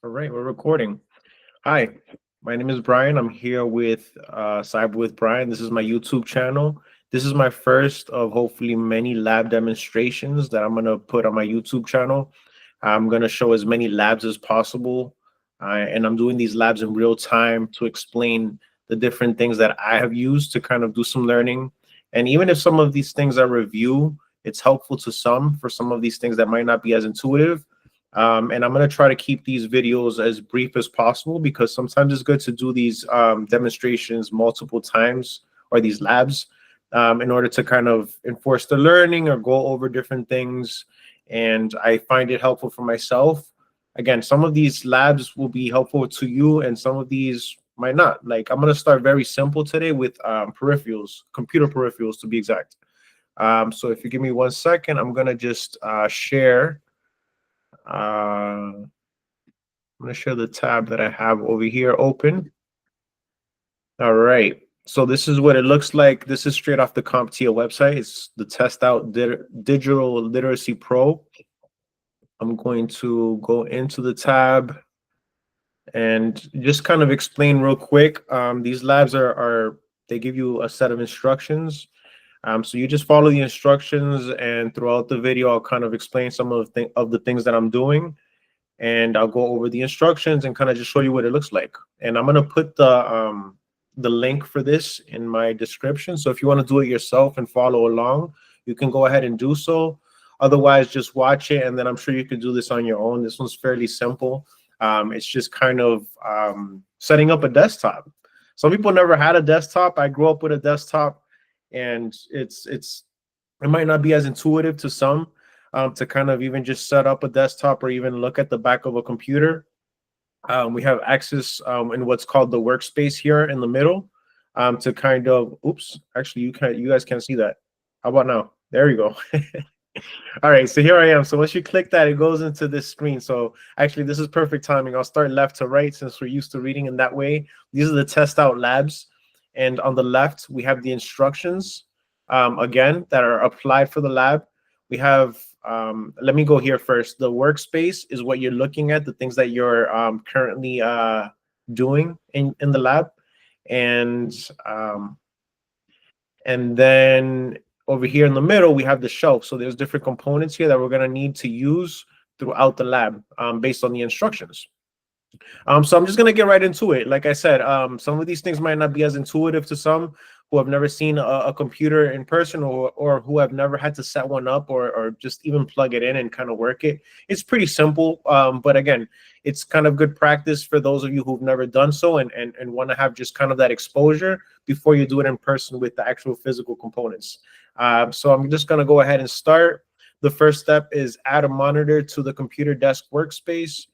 All right, we're recording. Hi, my name is Brian. I'm here with Cyber with Brian. This is my YouTube channel. This is my first of hopefully many lab demonstrations that I'm going to put on my YouTube channel. I'm going to show as many labs as possible. And I'm doing these labs in real time to explain the different things that I have used to kind of do some learning. And even if some of these things are review, it's helpful to some for some of these things that might not be as intuitive. And I'm going to try to keep these videos as brief as possible because sometimes it's good to do these demonstrations multiple times or these labs in order to kind of enforce the learning or go over different things. And I find it helpful for myself. Again, some of these labs will be helpful to you and some of these might not. Like I'm going to start very simple today with peripherals, computer peripherals to be exact. So if you give me 1 second, I'm going to just share. I'm going to share the tab that I have over here open. All right. So this is what it looks like. This is straight off the CompTIA website. It's the Test Out Digital Literacy Pro. I'm going to go into the tab and just kind of explain real quick. These labs they give you a set of instructions. So you just follow the instructions, and throughout the video, I'll kind of explain some of the things that I'm doing. And I'll go over the instructions and kind of just show you what it looks like. And I'm gonna put the link for this in my description. So if you want to do it yourself and follow along, you can go ahead and do so. Otherwise, just watch it, and then I'm sure you could do this on your own. This one's fairly simple. It's just kind of setting up a desktop. Some people never had a desktop. I grew up with a desktop, and it might not be as intuitive to some. To kind of even just set up a desktop or even look at the back of a computer. We have access in what's called the workspace here in the middle to kind of, oops, actually you guys can't see that. How about now? There you go. All right, so here I am. So once you click that, it goes into this screen. So actually this is perfect timing. I'll start left to right since we're used to reading in that way. These are the test out labs. And on the left, we have the instructions, again, that are applied for the lab. We have, let me go here first. The workspace is what you're looking at, the things that you're currently doing in the lab. And then over here in the middle, we have the shelf. So there's different components here that we're going to need to use throughout the lab based on the instructions. So I'm just going to get right into it. Like I said, some of these things might not be as intuitive to some who have never seen a computer in person or who have never had to set one up or just even plug it in and kind of work it. It's pretty simple. But again, it's kind of good practice for those of you who've never done so and want to have just kind of that exposure before you do it in person with the actual physical components. So I'm just going to go ahead and start. The first step is add a monitor to the computer desk workspace.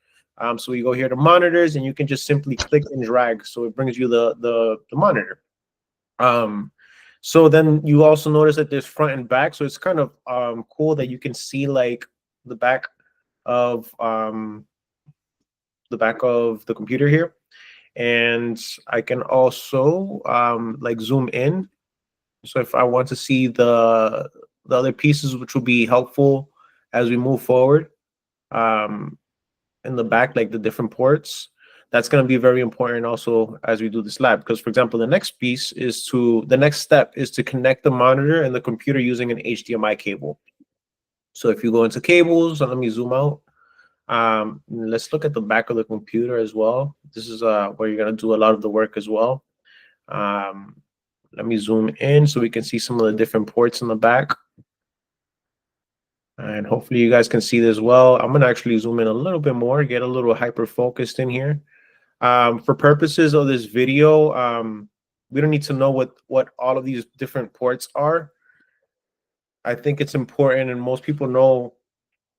So you go here to monitors and you can just simply click and drag. So it brings you the monitor. So then you also notice that there's front and back. So it's kind of cool that you can see like the back of the computer here. And I can also like zoom in. So if I want to see the other pieces, which will be helpful as we move forward. In the back, like the different ports, that's going to be very important also as we do this lab. Because for example, the next step is to connect the monitor and the computer using an HDMI cable. So if you go into cables, let me zoom out. Let's look at the back of the computer as well. This is where you're going to do a lot of the work as well. Let me zoom in so we can see some of the different ports in the back. And hopefully you guys can see this well. I'm going to actually zoom in a little bit more, get a little hyper focused in here. For purposes of this video, we don't need to know what all of these different ports are. I think it's important, and most people know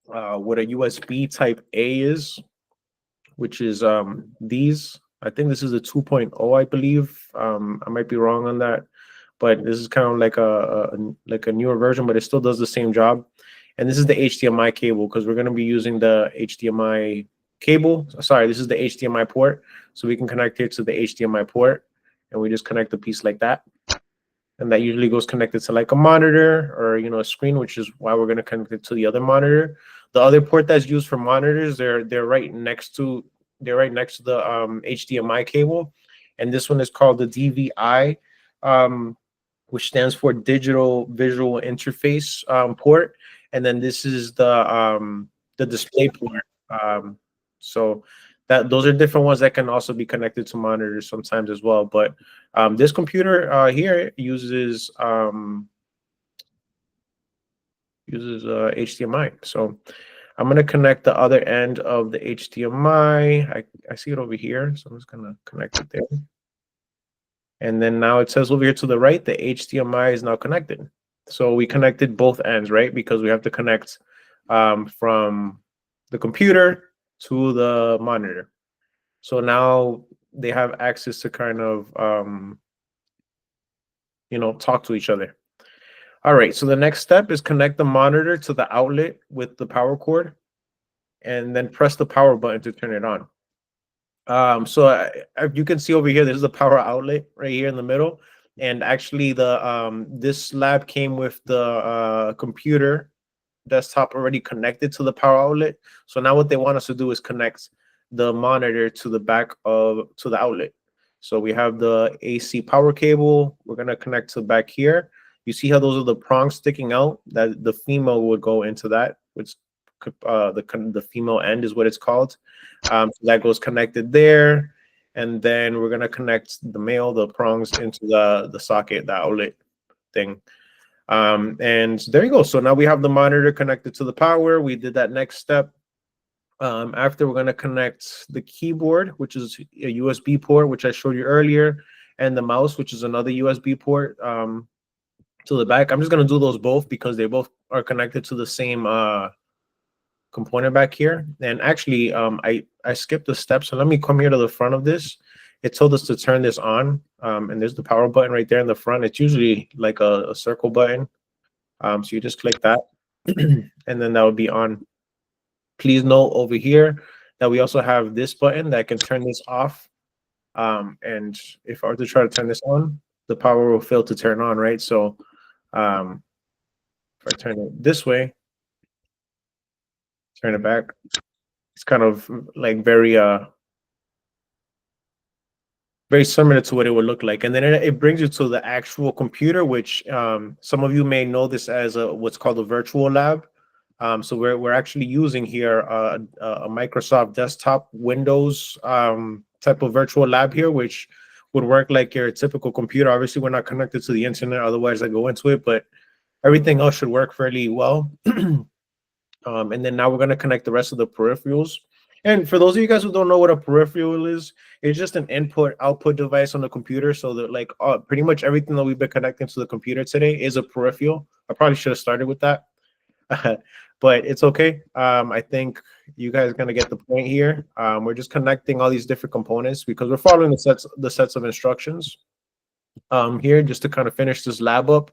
what a USB type A is, which is these. I think this is a 2.0, I believe. I might be wrong on that, but this is kind of like a newer version, but it still does the same job. And this is the HDMI cable because we're going to be using the HDMI cable. Sorry, this is the HDMI port. So we can connect it to the HDMI port and we just connect the piece like that. And that usually goes connected to like a monitor or, a screen, which is why we're going to connect it to the other monitor. The other port that's used for monitors, they're right next to They're right next to the HDMI cable, and this one is called the DVI, um, which stands for Digital Visual Interface port, and then this is the display port. So that those are different ones that can also be connected to monitors sometimes as well. But this computer here uses HDMI. So I'm gonna connect the other end of the HDMI. I see it over here, so I'm just gonna connect it there. And then now it says over here to the right, the HDMI is now connected. So we connected both ends, right? Because we have to connect from the computer to the monitor. So now they have access to kind of, talk to each other. All right, so the next step is connect the monitor to the outlet with the power cord, and then press the power button to turn it on. So you can see over here, there's the power outlet right here in the middle. And actually this lab came with the computer desktop already connected to the power outlet. So now what they want us to do is connect the monitor to the outlet. So we have the AC power cable. We're gonna connect to back here. You see how those are the prongs sticking out? That the female would go into that, which the female end is what it's called. So that goes connected there, and then we're gonna connect the prongs into the socket, the outlet thing. And there you go. So now we have the monitor connected to the power. We did that next step. After, we're going to connect the keyboard, which is a USB port, which I showed you earlier, and the mouse, which is another USB port, to the back. I'm just going to do those both because they both are connected to the same component back here. And actually, I skipped a step. So let me come here to the front of this. It told us to turn this on, and there's the power button right there in the front. It's usually like a circle button. So you just click that, and then that would be on. Please note over here that we also have this button that can turn this off. And if I were to try to turn this on, the power will fail to turn on, right? So if I turn it this way, turn it back, it's kind of like very similar to what it would look like. And then it brings you to the actual computer, which some of you may know this as what's called a virtual lab. So we're actually using here a Microsoft desktop Windows type of virtual lab here, which would work like your typical computer. Obviously, we're not connected to the internet, otherwise I go into it, but everything else should work fairly well. And then now we're going to connect the rest of the peripherals. And for those of you guys who don't know what a peripheral is, it's just an input-output device on the computer. So that like pretty much everything that we've been connecting to the computer today is a peripheral. I probably should have started with that. But it's okay. I think you guys are gonna get the point here. We're just connecting all these different components because we're following the sets of instructions here just to kind of finish this lab up,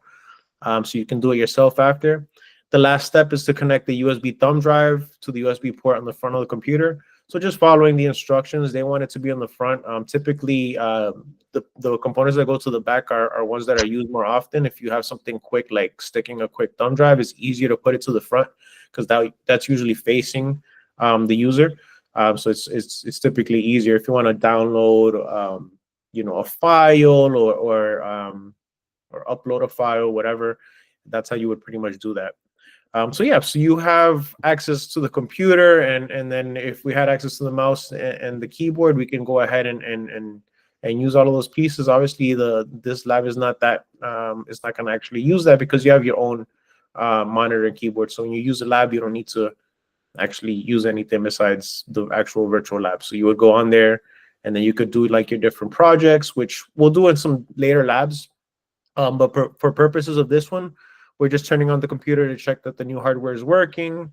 so you can do it yourself after. The last step is to connect the USB thumb drive to the USB port on the front of the computer. So just following the instructions, they want it to be on the front. Typically, the components that go to the back are ones that are used more often. If you have something quick, like sticking a quick thumb drive, it's easier to put it to the front because that's usually facing the user. So it's typically easier if you want to download, a file or upload a file, whatever. That's how you would pretty much do that. So yeah, so you have access to the computer, and then if we had access to the mouse and the keyboard, we can go ahead and use all of those pieces. Obviously, this lab is not that it's not going to actually use that because you have your own monitor and keyboard. So when you use a lab, you don't need to actually use anything besides the actual virtual lab. So you would go on there, and then you could do like your different projects, which we'll do in some later labs. But for purposes of this one, we're just turning on the computer to check that the new hardware is working,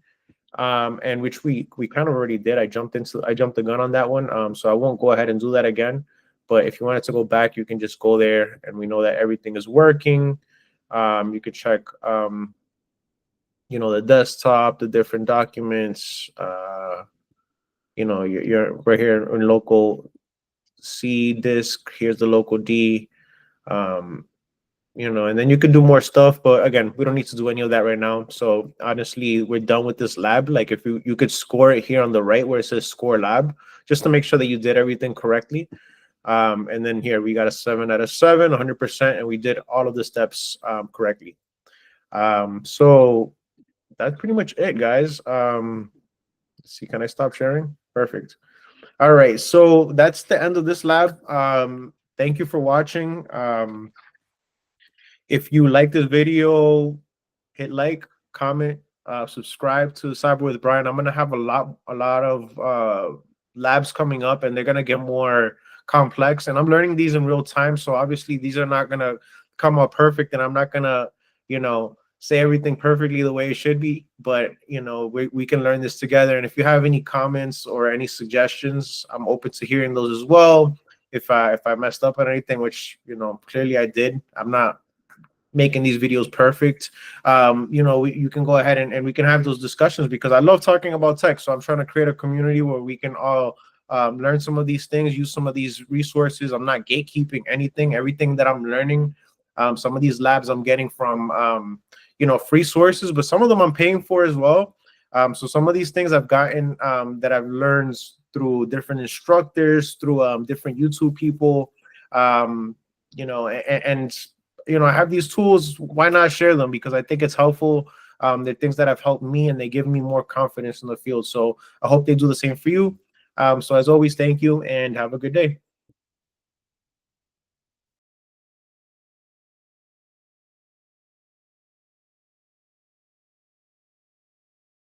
and which we kind of already did. I jumped the gun on that one, so I won't go ahead and do that again. But if you wanted to go back, you can just go there, and we know that everything is working. You could check, the desktop, the different documents. You're right here in local C disk. Here's the local D. And then you can do more stuff, but again, we don't need to do any of that right now. So honestly, we're done with this lab. Like if you could score it here on the right where it says score lab, just to make sure that you did everything correctly. And then here we got a 7 out of 7, 100%, and we did all of the steps correctly. So that's pretty much it, guys. Let's see, can I stop sharing? Perfect. All right, so that's the end of this lab. Thank you for watching. If you like this video, hit like, comment, subscribe to Cyber with Brian. I'm gonna have a lot of labs coming up, and they're gonna get more complex. And I'm learning these in real time, so obviously these are not gonna come up perfect, and I'm not gonna, say everything perfectly the way it should be. But we can learn this together. And if you have any comments or any suggestions, I'm open to hearing those as well. If I messed up on anything, which clearly I did, I'm not making these videos perfect. You can go ahead and we can have those discussions, because I love talking about tech. So I'm trying to create a community where we can all learn some of these things, use some of these resources. I'm not gatekeeping anything. Everything that I'm learning, some of these labs I'm getting from free sources, but some of them I'm paying for as well. So some of these things I've gotten that I've learned through different instructors, through different YouTube people, and I have these tools. Why not share them? Because I think it's helpful. They're things that have helped me, and they give me more confidence in the field. So I hope they do the same for you. So as always, thank you and have a good day.